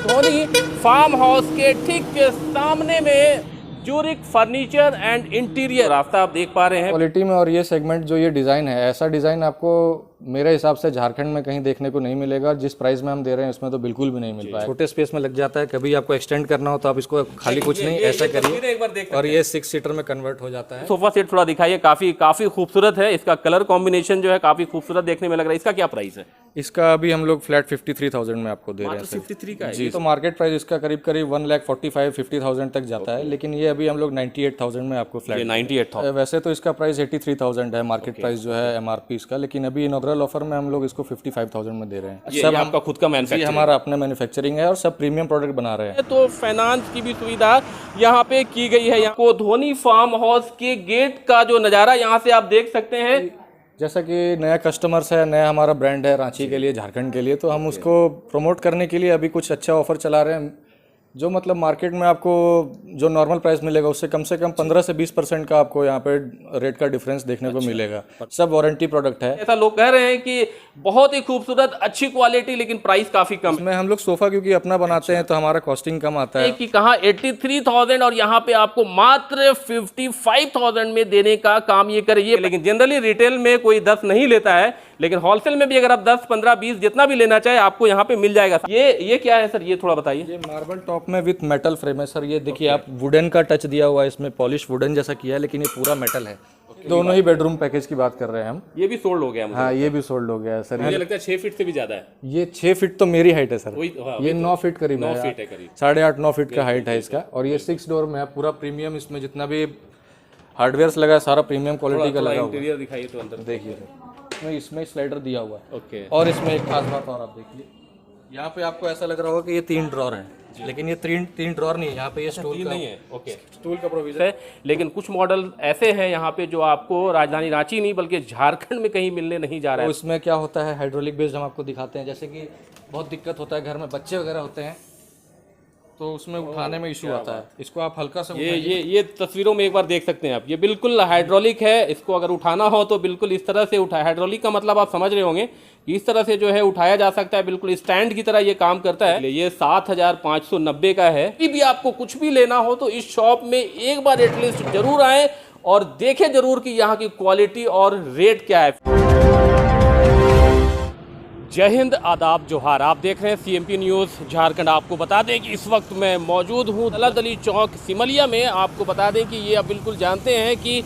Dhoni farm house के ठीक के सामने में ज्यूरिक फर्नीचर एंड इंटीरियर रास्ता आप देख पा रहे हैं। क्वालिटी में और ये सेगमेंट जो ये डिज़ाइन है, ऐसा डिज़ाइन आपको मेरे हिसाब से झारखंड में कहीं देखने को नहीं मिलेगा। जिस प्राइस में हम दे रहे हैं उसमें तो बिल्कुल भी नहीं मिल पाएगा। छोटे स्पेस में लग जाता है, कभी आपको एक्सटेंड करना हो तो आप इसको खाली कुछ नहीं ऐसा करिए और ये 6 सीटर में कन्वर्ट हो जाता है। सोफा सेट थोड़ा दिखाइए, काफी खूबसूरत है। इसका कलर कॉम्बिनेशन जो है काफी खूबसूरत देखने में लग रहा है। इसका क्या प्राइस है? इसका अभी हम लोग फ्लैट 53,000 में आपको दे रहे हैं। 53 का है जी, तो मार्केट प्राइस इसका करीब 1,45,000-50,000 तक जाता है, लेकिन ये अभी हम लोग 98,000 में आपको फ्लैट 98,000। वैसे तो इसका प्राइस 83,000 है मार्केट प्राइस जो है MRP इसका, लेकिन अभी इनॉग्रल ऑफर में हम लोग इसको 55,000 में दे रहे हैं। सब आपका खुद का मैन्युफैक्चरिंग? हमारा अपना मैन्युफैक्चरिंग है और सब प्रीमियम प्रोडक्ट बना रहे हैं। तो फाइनेंस की भी सुविधा यहाँ पे की गई है। यहाँ को धोनी फार्म हाउस के गेट का जो नज़ारा यहाँ से आप देख सकते हैं। जैसा कि नया कस्टमर्स है, नया हमारा ब्रांड है रांची के लिए, झारखंड के लिए, तो हम उसको प्रमोट करने के लिए अभी कुछ अच्छा ऑफर चला रहे हैं। जो मतलब मार्केट में आपको जो नॉर्मल प्राइस मिलेगा उससे कम 15 से 20% का आपको यहाँ पे रेट का डिफरेंस देखने को मिलेगा। सब वारंटी प्रोडक्ट है। ऐसा लोग कह रहे हैं कि बहुत ही खूबसूरत, अच्छी क्वालिटी, लेकिन प्राइस काफी कम। इसमें हम लोग सोफा क्योंकि अपना बनाते हैं तो हमारा कॉस्टिंग कम आता है। कि कहाँ 83,000 और यहाँ पे आपको मात्र 55,000 में देने का काम ये करिए। लेकिन जनरली रिटेल में कोई 10 नहीं लेता है, लेकिन होलसेल में भी अगर आप 10, 15, 20 जितना भी लेना चाहे आपको यहाँ पे मिल जाएगा। ये क्या है सर? ये थोड़ा बताइए। ये मार्बल टॉप में विथ मेटल फ्रेम है सर। ये देखिए आप, वुडन का टच दिया हुआ है इसमें, पॉलिश वुडन जैसा किया है, लेकिन ये पूरा मेटल है। दोनों ही बेडरूम पैकेज की बात कर रहे हैं हम। ये भी सोल्ड हो गया मुझे। हाँ, ये भी सोल्ड हो गया है सर। मुझे लगता है 6 फीट से भी ज्यादा है। ये 6 फीट तो मेरी हाइट है सर। ये 9 फीट करीब 9 फीट है करीब। 8.5-9 फीट का हाइट है इसका। और ये 6 डोर में है, पूरा प्रीमियम। इसमें जितना भी हार्डवेयर लगा है सारा प्रीमियम क्वालिटी का लगा हुआ है। इंटीरियर दिखाइए तो अंदर देखिए इसमें स्लाइडर दिया हुआ है। ओके। और इसमें एक खास बात और आप देखिए, यहाँ पे आपको ऐसा लग रहा होगा कि ये 3 ड्रॉर हैं, लेकिन ये 3 ड्रॉर नहीं है। यहाँ पे ये स्टूल नहीं है। ओके। स्टूल का प्रोविजन है। लेकिन कुछ मॉडल ऐसे हैं यहाँ पे जो आपको राजधानी रांची नहीं बल्कि झारखंड में कहीं मिलने नहीं जा रहा है। तो इसमें क्या होता है, हाइड्रोलिक बेस्ड हम आपको दिखाते हैं। जैसे कि बहुत दिक्कत होता है घर में, बच्चे वगैरह होते हैं तो उसमें उठाने में इशू आता है। इसको आप हल्का सा ये तस्वीरों में एक बार देख सकते हैं आप। ये बिल्कुल हाइड्रोलिक है। इसको अगर उठाना हो तो बिल्कुल इस तरह से उठाए। हाइड्रोलिक का मतलब आप समझ रहे होंगे कि इस तरह से जो है उठाया जा सकता है। बिल्कुल स्टैंड की तरह ये काम करता है। ये 7,590 का है। भी आपको कुछ भी लेना हो तो इस शॉप में एक बार एटलीस्ट जरूर आए और देखें जरूर कि यहाँ की क्वालिटी और रेट क्या है। जय हिंद, आदाब, जोहार। आप देख रहे हैं CMP न्यूज़ झारखंड। आपको बता दें कि इस वक्त मैं मौजूद हूँ दलादली चौक सिमलिया में। आपको बता दें कि ये आप बिल्कुल जानते हैं कि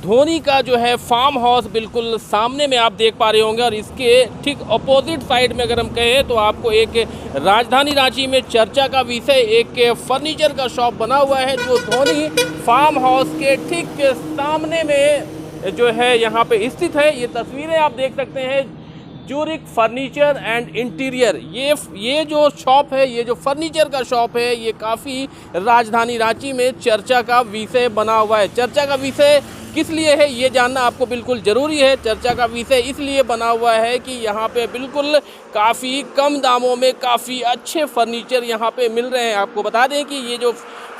धोनी का जो है फार्म हाउस बिल्कुल सामने में आप देख पा रहे होंगे। और इसके ठीक अपोजिट साइड में अगर हम कहें तो आपको एक राजधानी रांची में चर्चा का विषय एक फर्नीचर का शॉप बना हुआ है जो धोनी फार्म हाउस के ठीक के सामने में जो है यहाँ पे स्थित है। ये तस्वीरें आप देख सकते हैं, ज्यूरिक फर्नीचर एंड इंटीरियर। ये जो शॉप है, ये जो फर्नीचर का शॉप है, ये काफ़ी राजधानी रांची में चर्चा का विषय बना हुआ है। चर्चा का विषय किस लिए है ये जानना आपको बिल्कुल ज़रूरी है। चर्चा का विषय इसलिए बना हुआ है कि यहाँ पे बिल्कुल काफ़ी कम दामों में काफ़ी अच्छे फर्नीचर यहाँ पे मिल रहे हैं। आपको बता दें कि ये जो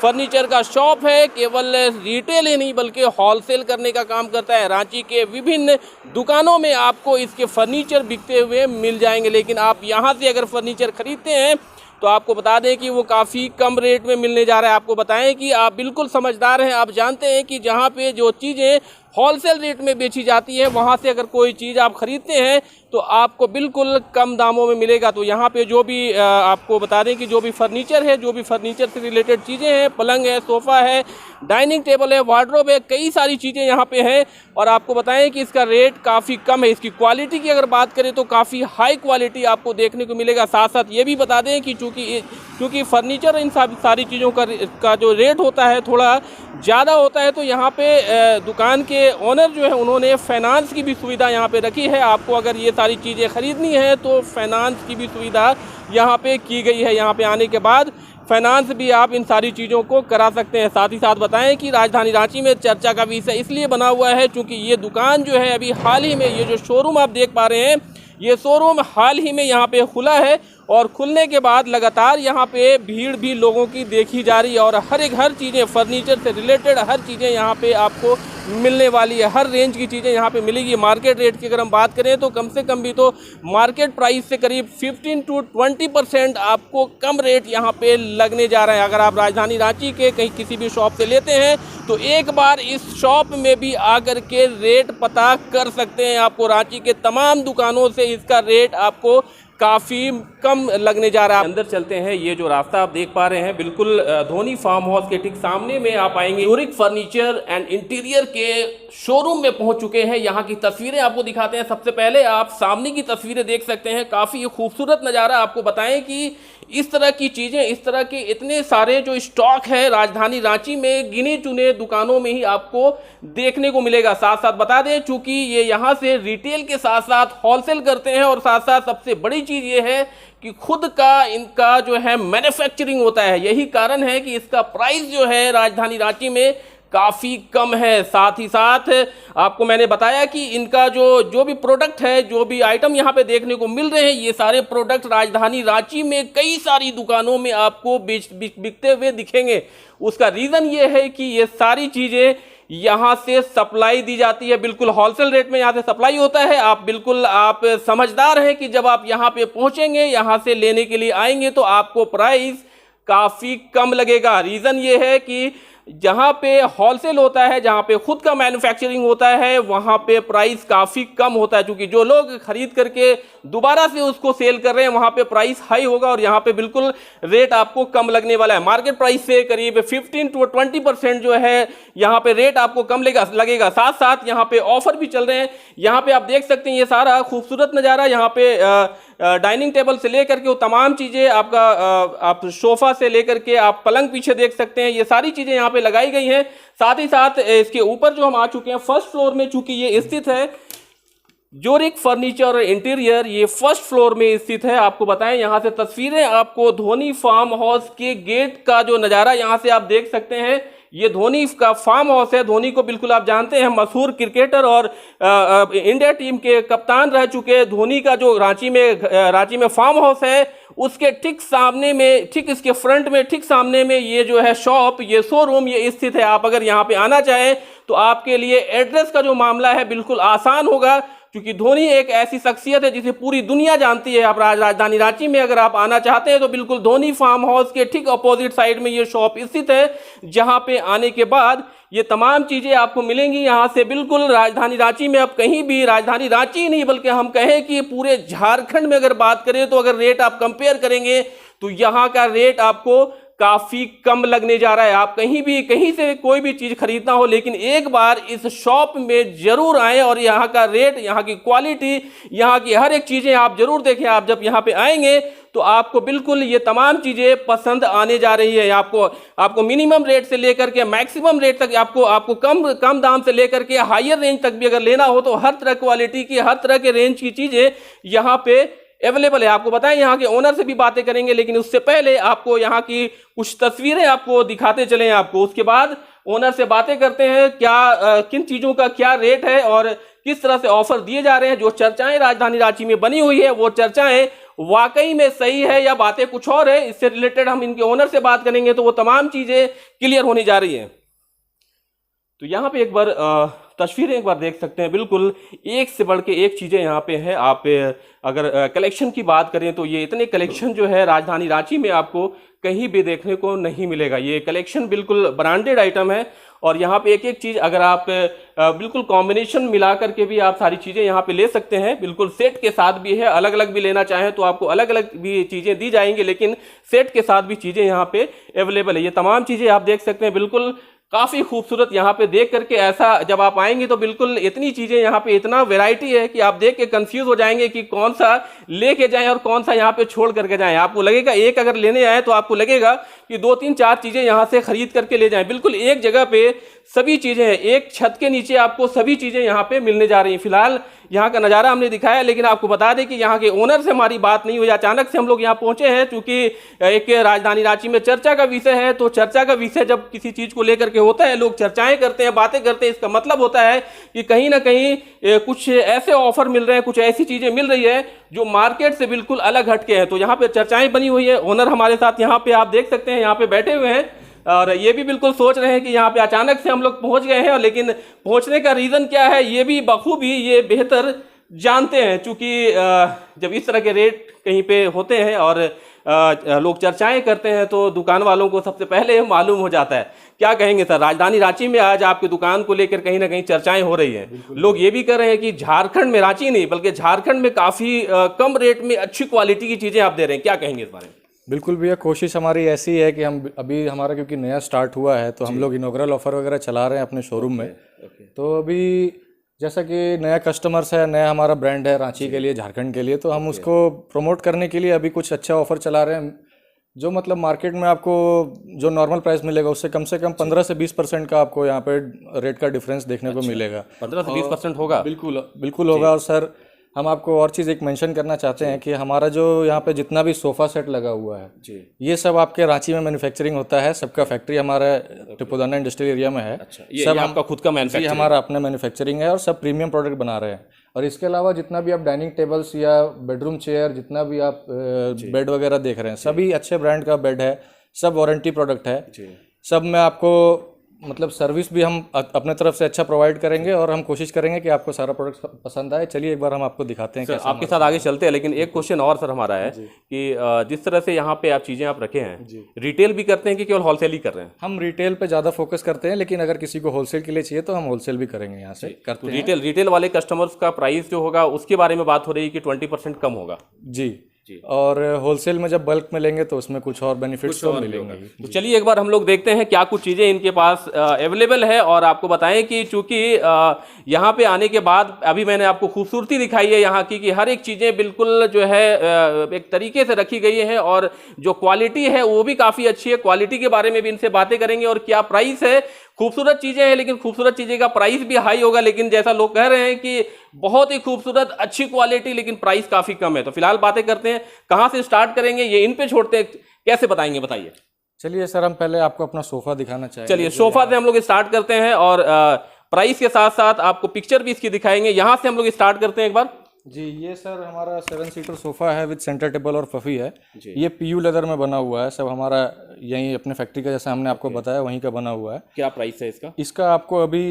फर्नीचर का शॉप है केवल रिटेल ही नहीं बल्कि होलसेल करने का काम करता है। रांची के विभिन्न दुकानों में आपको इसके फर्नीचर बिकते हुए मिल जाएंगे, लेकिन आप यहाँ से अगर फर्नीचर खरीदते हैं तो आपको बता दें कि वो काफ़ी कम रेट में मिलने जा रहा है। आपको बताएं कि आप बिल्कुल समझदार हैं, आप जानते हैं कि जहाँ पे जो चीज़ें होलसेल रेट में बेची जाती है वहाँ से अगर कोई चीज़ आप खरीदते हैं तो आपको बिल्कुल कम दामों में मिलेगा। तो यहाँ पे जो भी आपको बता दें कि जो भी फर्नीचर है, जो भी फर्नीचर से रिलेटेड चीज़ें हैं, पलंग है, सोफ़ा है, डाइनिंग टेबल है, वार्डरोब है, कई सारी चीज़ें यहाँ पे हैं। और आपको बताएं कि इसका रेट काफ़ी कम है। इसकी क्वालिटी की अगर बात करें तो काफ़ी हाई क्वालिटी आपको देखने को मिलेगा। साथ साथ ये भी बता दें कि क्योंकि फर्नीचर इन सारी चीज़ों का जो रेट होता है थोड़ा ज़्यादा होता है, तो यहाँ पे दुकान के ओनर जो है उन्होंने फाइनेंस की भी सुविधा यहाँ पे रखी है। आपको अगर ये सारी चीज़ें ख़रीदनी है तो फाइनेंस की भी सुविधा यहाँ पे की गई है। यहाँ पे आने के बाद फाइनेंस भी आप इन सारी चीज़ों को करा सकते हैं। साथ ही साथ बताएं कि राजधानी रांची में चर्चा का विषय इसलिए बना हुआ है क्योंकि ये दुकान जो है अभी हाल ही में, ये जो शोरूम आप देख पा रहे हैं, ये शोरूम हाल ही में यहाँ पे खुला है और खुलने के बाद लगातार यहाँ पे भीड़ भी लोगों की देखी जा रही है और हर चीज़ें फर्नीचर से रिलेटेड हर चीज़ें यहाँ पे आपको मिलने वाली है। हर रेंज की चीज़ें यहाँ पे मिलेगी। मार्केट रेट की अगर हम बात करें तो कम से कम भी तो मार्केट प्राइस से करीब 15 to 20% आपको कम रेट यहाँ पे लगने जा रहा है। अगर आप राजधानी रांची के कहीं किसी भी शॉप से लेते हैं तो एक बार इस शॉप में भी आकर के रेट पता कर सकते हैं। आपको रांची के तमाम दुकानों से इसका रेट आपको काफ़ी कम लगने जा रहा है। अंदर चलते हैं। ये जो रास्ता आप देख पा रहे हैं बिल्कुल धोनी फार्म हाउस के ठीक सामने में आप आएंगे। यूरिक फर्नीचर एंड इंटीरियर के शोरूम में पहुंच चुके हैं। यहाँ की तस्वीरें आपको दिखाते हैं। सबसे पहले आप सामने की तस्वीरें देख सकते हैं। काफ़ी खूबसूरत नज़ारा। आपको बताएं कि इस तरह की चीज़ें, इस तरह के इतने सारे जो स्टॉक है राजधानी रांची में गिने चुने दुकानों में ही आपको देखने को मिलेगा। साथ साथ बता दें चूंकि ये यहाँ से रिटेल के साथ साथ होलसेल करते हैं और साथ साथ सबसे बड़ी चीज़ ये है कि खुद का इनका जो है मैन्युफैक्चरिंग होता है। यही कारण है कि इसका प्राइस जो है राजधानी रांची में काफ़ी कम है। साथ ही साथ आपको मैंने बताया कि इनका जो भी प्रोडक्ट है, जो भी आइटम यहाँ पे देखने को मिल रहे हैं, ये सारे प्रोडक्ट राजधानी रांची में कई सारी दुकानों में आपको बिकते हुए दिखेंगे। उसका रीज़न ये है कि ये सारी चीज़ें यहाँ से सप्लाई दी जाती है। बिल्कुल होलसेल रेट में यहाँ से सप्लाई होता है। आप समझदार हैं कि जब आप यहाँ पे पहुँचेंगे, यहाँ से लेने के लिए आएंगे तो आपको प्राइस काफ़ी कम लगेगा। रीज़न ये है कि जहाँ पे होलसेल होता है, जहाँ पे खुद का मैन्युफैक्चरिंग होता है, वहाँ पे प्राइस काफ़ी कम होता है, क्योंकि जो लोग खरीद करके दोबारा से उसको सेल कर रहे हैं वहाँ पे प्राइस हाई होगा और यहाँ पे बिल्कुल रेट आपको कम लगने वाला है। मार्केट प्राइस से करीब 15 to 20% जो है यहाँ पे रेट आपको कम लगेगा। साथ साथ यहाँ पे ऑफर भी चल रहे हैं। यहाँ पे आप देख सकते हैं ये सारा खूबसूरत नज़ारा। यहाँ पे डाइनिंग टेबल से लेकर के वो तमाम चीज़ें आपका आप सोफ़ा से लेकर के आप पलंग पीछे देख सकते हैं, ये सारी चीज़ें यहाँ पे लगाई गई हैं। साथ ही साथ इसके ऊपर जो हम आ चुके हैं फर्स्ट फ्लोर में, चूंकि ये स्थित है यूरिक फर्नीचर और इंटीरियर, ये फर्स्ट फ्लोर में स्थित है। आपको बताएं यहाँ से तस्वीरें आपको धोनी फार्म हाउस के गेट का जो नज़ारा यहाँ से आप देख सकते हैं। ये धोनी का फार्म हाउस है। धोनी को बिल्कुल आप जानते हैं, मशहूर क्रिकेटर और इंडिया टीम के कप्तान रह चुके। धोनी का जो रांची में फार्म हाउस है, उसके ठीक सामने में, ठीक इसके फ्रंट में, ठीक सामने में ये जो है शॉप, ये शोरूम ये स्थित है। आप अगर यहाँ पे आना चाहें तो आपके लिए एड्रेस का जो मामला है बिल्कुल आसान होगा, क्योंकि धोनी एक ऐसी शख्सियत है जिसे पूरी दुनिया जानती है। आप राजधानी रांची में अगर आप आना चाहते हैं तो बिल्कुल धोनी फार्म हाउस के ठीक अपोजिट साइड में ये शॉप स्थित है, जहां पे आने के बाद ये तमाम चीज़ें आपको मिलेंगी। यहाँ से बिल्कुल राजधानी रांची में आप कहीं भी, राजधानी रांची ही नहीं बल्कि हम कहें कि पूरे झारखंड में अगर बात करें तो अगर रेट आप कंपेयर करेंगे तो यहाँ का रेट आपको काफ़ी कम लगने जा रहा है। आप कहीं से कोई भी चीज़ खरीदना हो, लेकिन एक बार इस शॉप में ज़रूर आएँ और यहाँ का रेट, यहाँ की क्वालिटी, यहाँ की हर एक चीज़ें आप ज़रूर देखें। आप जब यहाँ पे आएंगे तो आपको बिल्कुल ये तमाम चीज़ें पसंद आने जा रही है। आपको मिनिमम रेट से लेकर के मैक्सिमम रेट तक, आपको कम दाम से लेकर के हायर रेंज तक भी अगर लेना हो तो हर तरह क्वालिटी की, हर तरह के रेंज की चीज़ें यहाँ पे अवेलेबल है। आपको बताएं, यहाँ के ओनर से भी बातें करेंगे, लेकिन उससे पहले आपको यहाँ की कुछ तस्वीरें आपको दिखाते चलें। आपको उसके बाद ओनर से बातें करते हैं किन चीज़ों का क्या रेट है और किस तरह से ऑफर दिए जा रहे हैं। जो चर्चाएं राजधानी रांची में बनी हुई है वो चर्चाएं वाकई में सही है या बातें कुछ और है, इससे रिलेटेड हम इनके ओनर से बात करेंगे तो वो तमाम चीज़ें क्लियर होने जा रही हैं। तो यहाँ पे एक बार तस्वीरें एक बार देख सकते हैं। बिल्कुल एक से बढ़ के एक चीज़ें यहाँ पे है। आप अगर कलेक्शन की बात करें तो ये इतने कलेक्शन जो है राजधानी रांची में आपको कहीं भी देखने को नहीं मिलेगा। ये कलेक्शन बिल्कुल ब्रांडेड आइटम है और यहाँ पे एक एक चीज़ अगर आप बिल्कुल कॉम्बिनेशन मिला करके भी आप सारी चीज़ें यहाँ पे ले सकते हैं। बिल्कुल सेट के साथ भी है, अलग अलग भी लेना चाहें तो आपको अलग अलग भी चीज़ें दी जाएंगी, लेकिन सेट के साथ भी चीज़ें यहाँ पे अवेलेबल है। ये तमाम चीज़ें आप देख सकते हैं। बिल्कुल काफ़ी खूबसूरत यहाँ पे देख करके, ऐसा जब आप आएंगे तो बिल्कुल इतनी चीज़ें यहाँ पे, इतना वैरायटी है कि आप देख के कंफ्यूज हो जाएंगे कि कौन सा लेके जाएं और कौन सा यहाँ पे छोड़ करके जाएं। आपको लगेगा एक अगर लेने आए तो आपको लगेगा कि 2 3 4 चीज़ें यहाँ से खरीद करके ले जाएं। बिल्कुल एक जगह पे सभी चीज़ें हैं, एक छत के नीचे आपको सभी चीज़ें यहाँ पे मिलने जा रही हैं। फिलहाल यहाँ का नज़ारा हमने दिखाया, लेकिन आपको बता दें कि यहाँ के ओनर से हमारी बात नहीं हुई। अचानक से हम लोग यहाँ पहुँचे हैं, चूँकि एक राजधानी रांची में चर्चा का विषय है, तो चर्चा का विषय जब किसी चीज़ को लेकर के होता है, लोग चर्चाएँ करते हैं, बातें करते हैं, इसका मतलब होता है कि कहीं ना कहीं कुछ ऐसे ऑफर मिल रहे हैं, कुछ ऐसी चीज़ें मिल रही है जो मार्केट से बिल्कुल अलग हटके हैं। तो यहाँ पे चर्चाएँ बनी हुई है। ओनर हमारे साथ यहाँ पे आप देख सकते हैं, यहाँ पे बैठे हुए हैं और ये भी बिल्कुल सोच रहे हैं कि यहाँ पे अचानक से हम लोग पहुँच गए हैं, लेकिन पहुँचने का रीज़न क्या है ये भी बखूबी ये बेहतर जानते हैं। चूँकि जब इस तरह के रेट कहीं पे होते हैं और लोग चर्चाएं करते हैं तो दुकान वालों को सबसे पहले मालूम हो जाता है। क्या कहेंगे सर, राजधानी रांची में आज आपकी दुकान को लेकर कहीं ना कहीं चर्चाएं हो रही हैं, लोग ये भी कर रहे हैं कि झारखंड में, रांची नहीं बल्कि झारखंड में काफ़ी कम रेट में अच्छी क्वालिटी की चीज़ें आप दे रहे हैं, क्या कहेंगे इस बारे में? बिल्कुल भैया, कोशिश हमारी ऐसी है कि हम अभी हमारा क्योंकि नया स्टार्ट हुआ है तो हम लोग इनॉग्रल ऑफर वगैरह चला रहे हैं अपने शोरूम में। तो अभी जैसा कि नया कस्टमर्स है, नया हमारा ब्रांड है रांची के लिए, झारखंड के लिए, तो हम उसको प्रमोट करने के लिए अभी कुछ अच्छा ऑफर चला रहे हैं जो मतलब मार्केट में आपको जो नॉर्मल प्राइस मिलेगा उससे कम 15 से 20% का आपको यहाँ पे रेट का डिफरेंस देखने को मिलेगा। 15 से 20% होगा? बिल्कुल बिल्कुल होगा। और सर हम आपको और चीज़ एक मेंशन करना चाहते हैं कि हमारा जो यहाँ पे जितना भी सोफ़ा सेट लगा हुआ है जी, ये सब आपके रांची में मैन्युफैक्चरिंग होता है। सबका फैक्ट्री हमारा टिपुदाना इंडस्ट्रियल एरिया में है। अच्छा, ये आपका खुद का मैन्युफैक्चरिंग? हमारा अपना मैन्युफैक्चरिंग है और सब प्रीमियम प्रोडक्ट बना रहे हैं। और इसके अलावा जितना भी आप डाइनिंग टेबल्स या बेडरूम चेयर, जितना भी आप बेड वगैरह देख रहे हैं, सभी अच्छे ब्रांड का बेड है, सब वारंटी प्रोडक्ट है। सब में आपको मतलब सर्विस भी हम अपने तरफ से अच्छा प्रोवाइड करेंगे और हम कोशिश करेंगे कि आपको सारा प्रोडक्ट पसंद आए। चलिए एक बार हम आपको दिखाते हैं। सर आपके साथ आगे चलते हैं, लेकिन एक क्वेश्चन और सर हमारा है कि जिस तरह से यहाँ पे आप चीज़ें आप रखे हैं, रिटेल भी करते हैं कि केवल होलसेल ही कर रहे हैं? हम रिटेल पे ज़्यादा फोकस करते हैं, लेकिन अगर किसी को होलसेल के लिए चाहिए तो हम होलसेल भी करेंगे यहाँ से करते हैं। रिटेल वाले कस्टमर्स का प्राइस जो होगा उसके बारे में बात हो रही है कि 20% कम होगा जी। और होलसेल में जब बल्क में लेंगे तो उसमें कुछ और बेनिफिट्स तो मिलेंगे। तो चलिए एक बार हम लोग देखते हैं क्या कुछ चीज़ें इनके पास अवेलेबल है। और आपको बताएं कि चूंकि यहाँ पे आने के बाद अभी मैंने आपको खूबसूरती दिखाई है यहाँ की, कि हर एक चीज़ें बिल्कुल जो है एक तरीके से रखी गई हैं और जो क्वालिटी है वो भी काफ़ी अच्छी है। क्वालिटी के बारे में भी इनसे बातें करेंगे और क्या प्राइस है। खूबसूरत चीज़ें हैं, लेकिन खूबसूरत चीज़ें का प्राइस भी हाई होगा, लेकिन जैसा लोग कह रहे हैं कि बहुत ही खूबसूरत अच्छी क्वालिटी, लेकिन प्राइस काफ़ी कम है। तो फिलहाल बातें करते हैं, कहाँ से स्टार्ट करेंगे, ये इन पे छोड़ते हैं, कैसे बताएंगे, बताइए। चलिए सर, हम पहले आपको अपना सोफ़ा दिखाना चाहेंगे। चलिए सोफ़ा से हम लोग स्टार्ट करते हैं और प्राइस के साथ साथ आपको पिक्चर भी इसकी दिखाएंगे। यहाँ से हम लोग स्टार्ट करते हैं एक बार जी। ये सर हमारा 7 सीटर सोफ़ा है विद सेंटर टेबल और पफी है। ये पीयू लेदर में बना हुआ है, सब हमारा यहीं अपने फैक्ट्री का जैसा हमने आपको बताया वहीं का बना हुआ है। क्या प्राइस है इसका? इसका आपको अभी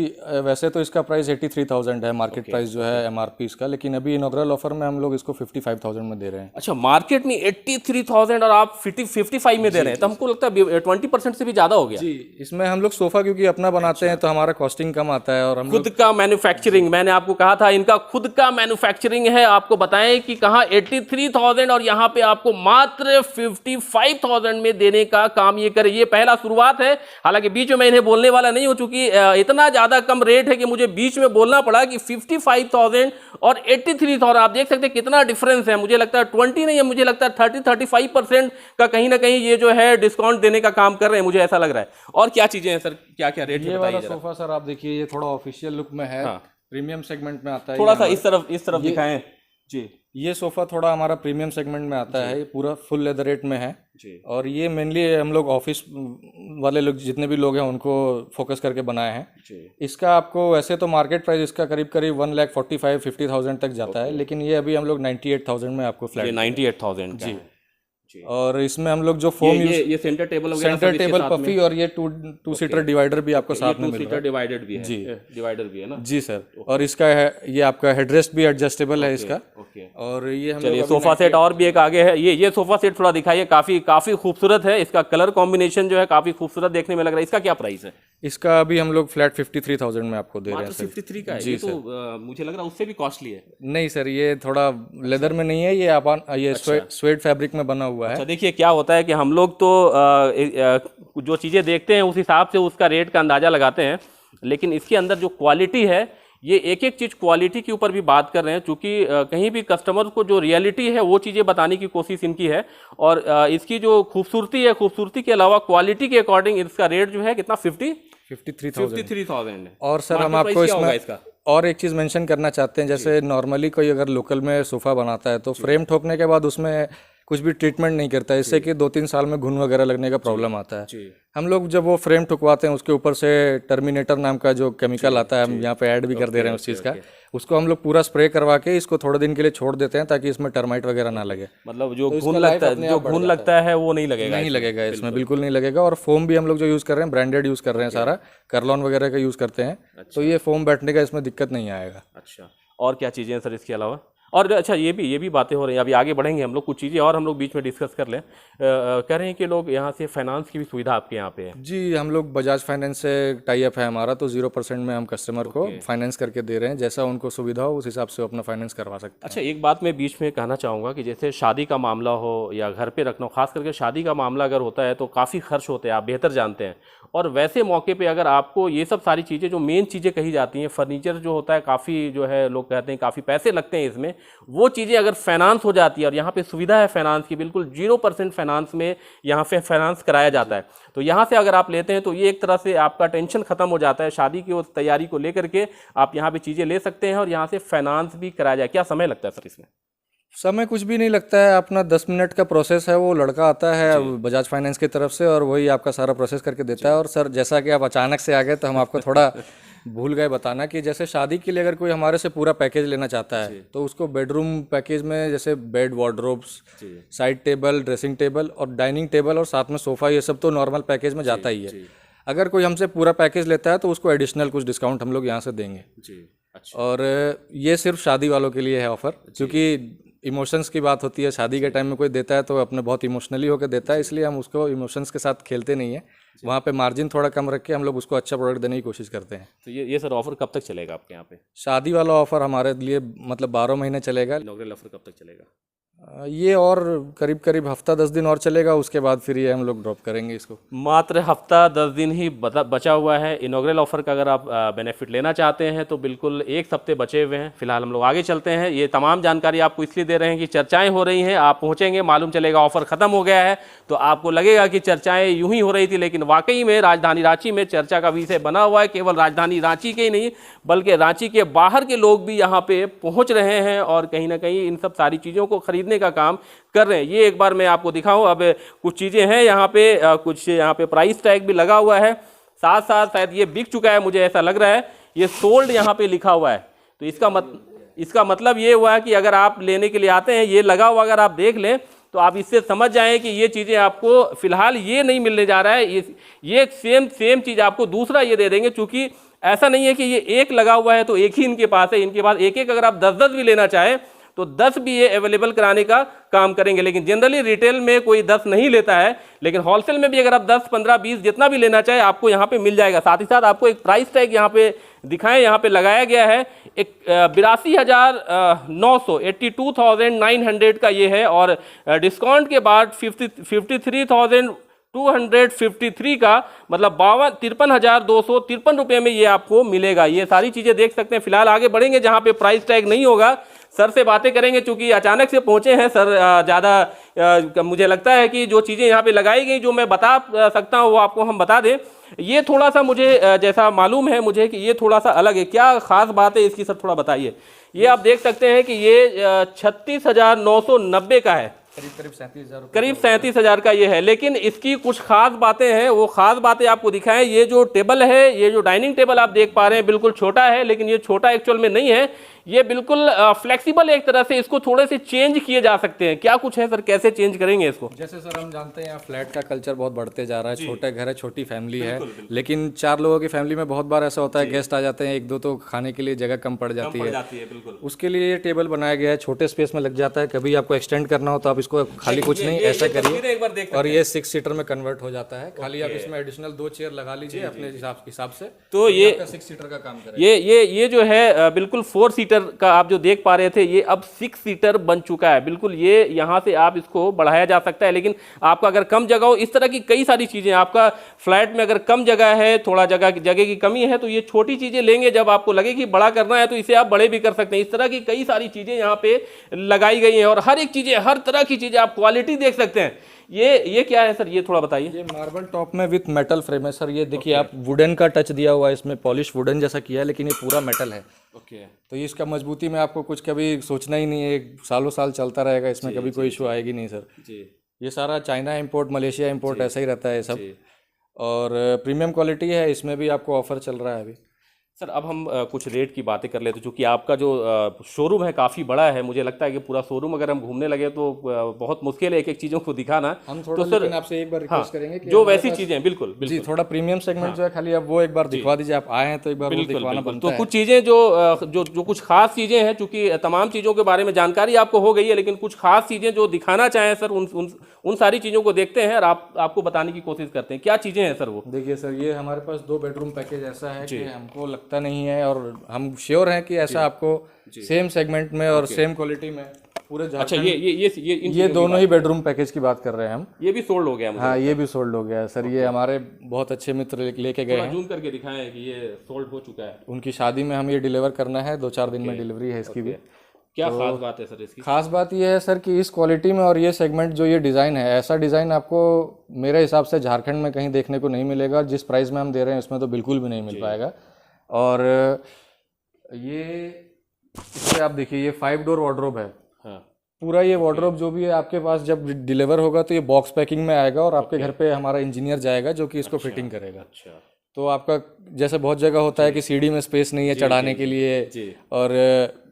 वैसे तो इसका प्राइस 83,000 है, मार्केट प्राइस जो है MRP इसका, लेकिन अभी इनॉग्रल ऑफर में हम लोग इसको 55,000 में दे रहे हैं। अच्छा, मार्केट में 83,000 और आप 55 में दे रहे हैं, तो हमको लगता है 20% से भी ज़्यादा हो गया जी। इसमें हम लोग सोफ़ा क्योंकि अपना बनाते हैं तो हमारा कॉस्टिंग कम आता है और हम खुद का मैन्युफैक्चरिंग, मैंने आपको कहा था इनका खुद का मैन्युफैक्चरिंग है। आपको बताएं कि कहाँ 83,000 और यहाँ पे आपको मात्र 55,000 में देने का काम ये करे। ये पहला शुरुआत है, हालांकि बीच में मैं इन्हें बोलने वाला नहीं हूं, चूंकि इतना ज्यादा कम रेट है कि मुझे बीच में बोलना पड़ा कि 55,000 और 83,000। आप देख सकते हैं कितना डिफरेंस है। मुझे लगता है 20 नहीं है, मुझे लगता है 30-35% का कहीं ना कहीं ये जो है डिस्काउंट देने का काम कर रहे हैं, मुझे ऐसा लग रहा है। और क्या चीजें हैं सर, क्या क्या रेट? ये वाला सोफा सर आप देखिए, ये थोड़ा ऑफिशियल लुक में है, प्रीमियम सेगमेंट में आता है। थोड़ा सा इस तरफ दिखाएं जी। ये सोफ़ा थोड़ा हमारा प्रीमियम सेगमेंट में आता है, ये पूरा फुल लेदर रेट में है जी। और ये मेनली हम लोग ऑफिस वाले लोग जितने भी लोग हैं उनको फोकस करके बनाए हैं जी। इसका आपको वैसे तो मार्केट प्राइस इसका करीब 1,45,000-50,000 तक जाता है, लेकिन ये अभी हम लोग 98,000 में आपको फ्लैट 98,000 जी। और इसमें हम लोग जो फोम ये centre table centre table puffy और ये टू सीटर डिवाइडर भी आपको साथ में मिल रहा है। डिवाइडर भी है जी, डिवाइडर भी है ना जी सर। और इसका है ये आपका हेडरेस्ट भी एडजस्टेबल है इसका। और ये हम चलिए सोफा सेट और भी एक आगे है। ये सोफा सेट थोड़ा दिखाइए, काफी खूबसूरत है। इसका कलर कॉम्बिनेशन जो है काफी खूबसूरत देखने में लग रहा है। इसका क्या प्राइस है? इसका अभी हम लोग फ्लैट 53,000 में आपको दे रहे हैं। 53 का है जी? तो मुझे लग रहा है उससे भी कॉस्टली है। नहीं सर, ये थोड़ा लेदर में नहीं है, ये स्वेट फैब्रिक में बना हुआ है। अच्छा, देखिए क्या होता है कि हम लोग तो जो चीज़ें देखते हैं उस हिसाब से उसका रेट का अंदाज़ा लगाते हैं, लेकिन इसके अंदर जो क्वालिटी है, ये एक एक चीज़ क्वालिटी के ऊपर भी बात कर रहे हैं, क्योंकि कहीं भी कस्टमर को जो रियलिटी है वो चीज़ें बताने की कोशिश इनकी है। और इसकी जो खूबसूरती है, खूबसूरती के अलावा क्वालिटी के अकॉर्डिंग इसका रेट जो है कितना 53,000। 53,000 है। और सर हम Market आपको price क्या होगा इसमें इसका? और एक चीज़ मेंशन करना चाहते हैं, जैसे नॉर्मली कोई अगर लोकल में सोफ़ा बनाता है तो फ्रेम ठोकने के बाद उसमें कुछ भी ट्रीटमेंट नहीं करता है, इससे कि 2-3 साल में घुन वगैरह लगने का प्रॉब्लम आता है। जी। हम लोग जब वो फ्रेम ठुकवाते हैं उसके ऊपर से टर्मिनेटर नाम का जो केमिकल आता है, हम यहाँ पे ऐड भी कर दे रहे हैं उस चीज़ का, उसको हम लोग पूरा स्प्रे करवा के इसको थोड़े दिन के लिए छोड़ देते हैं ताकि इसमें टर्माइट वगैरह ना लगे। मतलब जो तो इसका घुन लाइफ लगता है, अपने जो आप बढ़ घुन जाता लगता है वो नहीं लगेगा नहीं इसमें। लगेगा इसमें, बिल्कुल नहीं लगेगा। और फोम भी हम लोग जो यूज़ कर रहे हैं ब्रांडेड यूज़ कर रहे हैं सारा, करलॉन वगैरह का यूज़ करते हैं, तो ये फोम बैठने का इसमें दिक्कत नहीं आएगा। अच्छा, और क्या चीज़ें हैं सर इसके अलावा? और अच्छा, ये भी बातें हो रही हैं, अभी आगे बढ़ेंगे हम लोग, कुछ चीज़ें और हम लोग बीच में डिस्कस कर लें। कह रहे हैं कि लोग यहाँ से फाइनेंस की भी सुविधा आपके यहाँ पे है। जी, हम लोग बजाज फाइनेंस से टाई अप है हमारा, तो 0% में हम कस्टमर को फाइनेंस करके दे रहे हैं, जैसा उनको सुविधा हो उस हिसाब से वो अपना फाइनेंस करवा सकते हैं। अच्छा, एक बात मैं बीच में कहना चाहूँगा कि जैसे शादी का मामला हो या घर पे रखना हो, खास करके शादी का मामला अगर होता है तो काफ़ी खर्च होते हैं, आप बेहतर जानते हैं। और वैसे मौके पे अगर आपको ये सब सारी चीज़ें, जो मेन चीज़ें कही जाती हैं, फर्नीचर जो होता है काफ़ी जो है, लोग कहते हैं काफ़ी पैसे लगते हैं इसमें, वो चीज़ें अगर फाइनेंस हो जाती है और यहाँ पे सुविधा है फाइनेंस की, बिल्कुल 0% फाइनेंस में यहाँ पे फाइनेंस कराया जाता है, तो यहाँ से अगर आप लेते हैं तो ये एक तरह से आपका टेंशन खत्म हो जाता है। शादी की उस तैयारी को लेकर के आप यहाँ पे चीज़ें ले सकते हैं और यहाँ से फाइनेंस भी कराया जाए। क्या समय लगता है सर इसमें? समय कुछ भी नहीं लगता है, अपना 10 मिनट का प्रोसेस है, वो लड़का आता है बजाज फाइनेंस की तरफ से और वही आपका सारा प्रोसेस करके देता है। और सर जैसा कि आप अचानक से आ गए तो हम आपको थोड़ा भूल गए बताना कि जैसे शादी के लिए अगर कोई हमारे से पूरा पैकेज लेना चाहता है तो उसको बेडरूम पैकेज में जैसे bed, wardrobes, side table, dressing table और डाइनिंग टेबल और साथ में सोफ़ा, ये सब तो नॉर्मल पैकेज में जाता ही है। अगर कोई हमसे पूरा पैकेज लेता है तो उसको एडिशनल कुछ डिस्काउंट हम लोग यहाँ से देंगे। अच्छा। और ये सिर्फ शादी वालों के लिए है ऑफर, क्योंकि इमोशंस की बात होती है, शादी के टाइम में कोई देता है तो अपने बहुत इमोशनली होकर देता है, इसलिए हम उसको इमोशंस के साथ खेलते नहीं है। वहाँ पे मार्जिन थोड़ा कम रख के हम लोग उसको अच्छा प्रोडक्ट देने की कोशिश करते हैं। तो ये सर ऑफर कब तक चलेगा आपके यहाँ पे? शादी वाला ऑफर हमारे लिए मतलब 12 महीने चलेगा। इनॉग्रेल ऑफर कब तक चलेगा? ये और करीब करीब हफ्ता 10 दिन और चलेगा, उसके बाद फिर ये हम लोग ड्रॉप करेंगे इसको। मात्र हफ्ता 10 दिन ही बचा हुआ है इनॉग्रेल ऑफर का। अगर आप बेनिफिट लेना चाहते हैं तो बिल्कुल एक हफ्ते बचे हुए हैं। फिलहाल हम लोग आगे चलते हैं। ये तमाम जानकारी आपको इसलिए दे रहे हैं कि चर्चाएं हो रही हैं, आप पहुंचेंगे मालूम चलेगा ऑफर ख़त्म हो गया है, तो आपको लगेगा कि चर्चाएं यूं ही हो रही थी, लेकिन वाकई में राजधानी रांची में चर्चा का विषय बना हुआ है। केवल राजधानी रांची के ही नहीं बल्कि रांची के बाहर के लोग भी यहाँ पे पहुँच रहे हैं और कहीं ना कहीं इन सब सारी चीज़ों को खरीदने का काम कर रहे हैं। ये एक बार मैं आपको दिखाऊं। अब कुछ चीज़ें हैं यहाँ पे, कुछ यहाँ पे प्राइस टैग भी लगा हुआ है, साथ साथ शायद ये बिक चुका है, मुझे ऐसा लग रहा है। ये सोल्ड यहाँ पे लिखा हुआ है, तो इसका मतलब ये हुआ है कि अगर आप लेने के लिए आते हैं, ये लगा हुआ अगर आप देख लें तो आप इससे समझ जाएं कि ये चीज़ें आपको फिलहाल ये नहीं मिलने जा रहा है। ये सेम चीज़ आपको दूसरा ये दे देंगे, चूँकि ऐसा नहीं है कि ये एक लगा हुआ है तो एक ही इनके पास है। इनके पास एक एक अगर आप 10-10 भी लेना चाहें तो 10 भी ये अवेलेबल कराने का काम करेंगे। लेकिन जनरली रिटेल में कोई 10 नहीं लेता है, लेकिन होलसेल में भी अगर आप 10, 15, 20 जितना भी लेना चाहे आपको यहाँ पे मिल जाएगा। साथ ही साथ आपको एक प्राइस टैग यहाँ पे दिखाएं, यहाँ पे लगाया गया है एक 82,900 82,900 का ये है, और डिस्काउंट के बाद 53,253 का मतलब 53,253 रुपये में ये आपको मिलेगा। ये सारी चीज़ें देख सकते हैं। फिलहाल आगे बढ़ेंगे जहाँ पे प्राइस टैग नहीं होगा, सर से बातें करेंगे, चूंकि अचानक से पहुंचे हैं सर। ज़्यादा मुझे लगता है कि जो चीज़ें यहाँ पे लगाई गई जो मैं बता सकता हूँ वो आपको हम बता दें। ये थोड़ा सा मुझे जैसा मालूम है मुझे कि ये थोड़ा सा अलग है। क्या खास बात है इसकी सर, थोड़ा बताइए। ये आप देख सकते हैं कि ये 36,990 का है, करीब 37,000 का ये है। लेकिन इसकी कुछ खास बातें हैं, वो खास बातें आपको दिखाएं। ये जो टेबल है, ये जो डाइनिंग टेबल आप देख पा रहे हैं, बिल्कुल छोटा है, लेकिन ये छोटा एक्चुअल में नहीं है, ये बिल्कुल फ्लेक्सिबल एक तरह से। इसको थोड़े से चेंज किए जा सकते हैं। क्या कुछ है सर, कैसे चेंज करेंगे इसको? जैसे सर हम जानते हैं यहाँ फ्लैट का कल्चर बहुत बढ़ते जा रहा है, छोटे घर है, छोटी फैमिली है, लेकिन 4 लोगों की फैमिली में बहुत बार ऐसा होता है गेस्ट आ जाते हैं, 1-2 तो खाने के लिए जगह कम पड़ जाती है। उसके लिए ये टेबल बनाया गया है, छोटे स्पेस में लग जाता है। कभी आपको एक्सटेंड करना हो तो आप इसको खाली कुछ नहीं ऐसा करिए और ये 6 सीटर में कन्वर्ट हो जाता है। खाली आप इसमें एडिशनल 2 चेयर लगा लीजिए अपने हिसाब से, तो ये 6 सीटर का काम करेगा। ये जो है बिल्कुल 4 सीटर का आप जो देख पा रहे थे, ये अब 6 सीटर बन चुका है। बिल्कुल ये यहाँ से आप इसको बढ़ाया जा सकता है, लेकिन आपका अगर कम जगह हो, इस तरह की कई सारी चीज़ें, आपका फ्लैट में अगर कम जगह है, थोड़ा जगह की कमी है, तो ये छोटी चीज़ें लेंगे। जब आपको लगे कि बड़ा करना है तो इसे आप बड़े भी कर सकते हैं। इस तरह की कई सारी चीज़ें यहाँ पे लगाई गई हैं और हर एक चीज़ें, हर तरह की चीज़ें, आप क्वालिटी देख सकते हैं। ये क्या है सर, ये थोड़ा बताइए। ये मार्बल टॉप में विथ मेटल फ्रेम है सर। ये देखिए आप वुडन का टच दिया हुआ है, इसमें पॉलिश वुडन जैसा किया है, लेकिन ये पूरा मेटल है। ओके। तो इसका मजबूती में आपको कुछ कभी सोचना ही नहीं है, सालों साल चलता रहेगा, इसमें कभी कोई इशू आएगी नहीं सर। जी। ये सारा चाइना इंपोर्ट, मलेशिया इंपोर्ट ऐसा ही रहता है सब। और प्रीमियम क्वालिटी है, इसमें भी आपको ऑफर चल रहा है अभी। सर अब हम कुछ रेट की बातें कर लेते हैं, क्योंकि आपका जो शोरूम है काफ़ी बड़ा है। मुझे लगता है कि पूरा शोरूम अगर हम घूमने लगे तो बहुत मुश्किल है एक एक चीज़ों को दिखाना। हम थोड़ा तो सर लेकिन आपसे एक बार रिक्वेस्ट करेंगे कि जो हमारे वैसी पास- चीज़ें, बिल्कुल जी बिल्कुल थोड़ा प्रीमियम सेगमेंट जो है, खाली अब वो एक बार दिखवा दीजिए। आप आए हैं तो एक बार वो बिल्कुल दिखवाना बिल्कुल। बनता तो है। कुछ चीज़ें जो कुछ खास चीज़ें हैं, चूंकि तमाम चीज़ों के बारे में जानकारी आपको हो गई है, लेकिन कुछ खास चीज़ें जो दिखाना चाहें सर, उन सारी चीज़ों को देखते हैं और आपको बताने की कोशिश करते हैं। क्या चीज़ें हैं सर वो? देखिए सर, ये हमारे पास 2 बेडरूम पैकेज ऐसा है कि हमको लगता नहीं है, और हम श्योर हैं कि ऐसा आपको सेम सेगमेंट में और सेम क्वालिटी में पूरे अच्छा, झारखंड। ये दोनों ही बेडरूम पैकेज की बात कर रहे हैं हम। ये भी सोल्ड हो गया मुझे। हाँ, ये भी सोल्ड हो गया है सर। ये हमारे बहुत अच्छे मित्र लेके गए हैं। जूम करके दिखाएं कि ये सोल्ड हो चुका है। उनकी शादी में हम ये डिलीवर करना है, 2-4 दिन में डिलीवरी है इसकी भी। क्या खास बात है सर इसकी? खास बात ये है सर कि इस क्वालिटी में और ये सेगमेंट जो ये डिज़ाइन है, ऐसा डिज़ाइन आपको मेरे हिसाब से झारखंड में कहीं देखने को नहीं मिलेगा। जिस प्राइस में हम दे रहे हैं उसमें तो बिल्कुल भी नहीं मिल पाएगा। और ये इससे आप देखिए, ये 5 डोर वार्डरोब है। हाँ। पूरा ये वार्डरोब जो भी है आपके पास जब डिलीवर होगा तो ये बॉक्स पैकिंग में आएगा, और आपके घर पे हमारा इंजीनियर जाएगा जो कि इसको फिटिंग करेगा। अच्छा। तो आपका जैसे बहुत जगह होता है कि सीढ़ी में स्पेस नहीं है चढ़ाने के लिए, और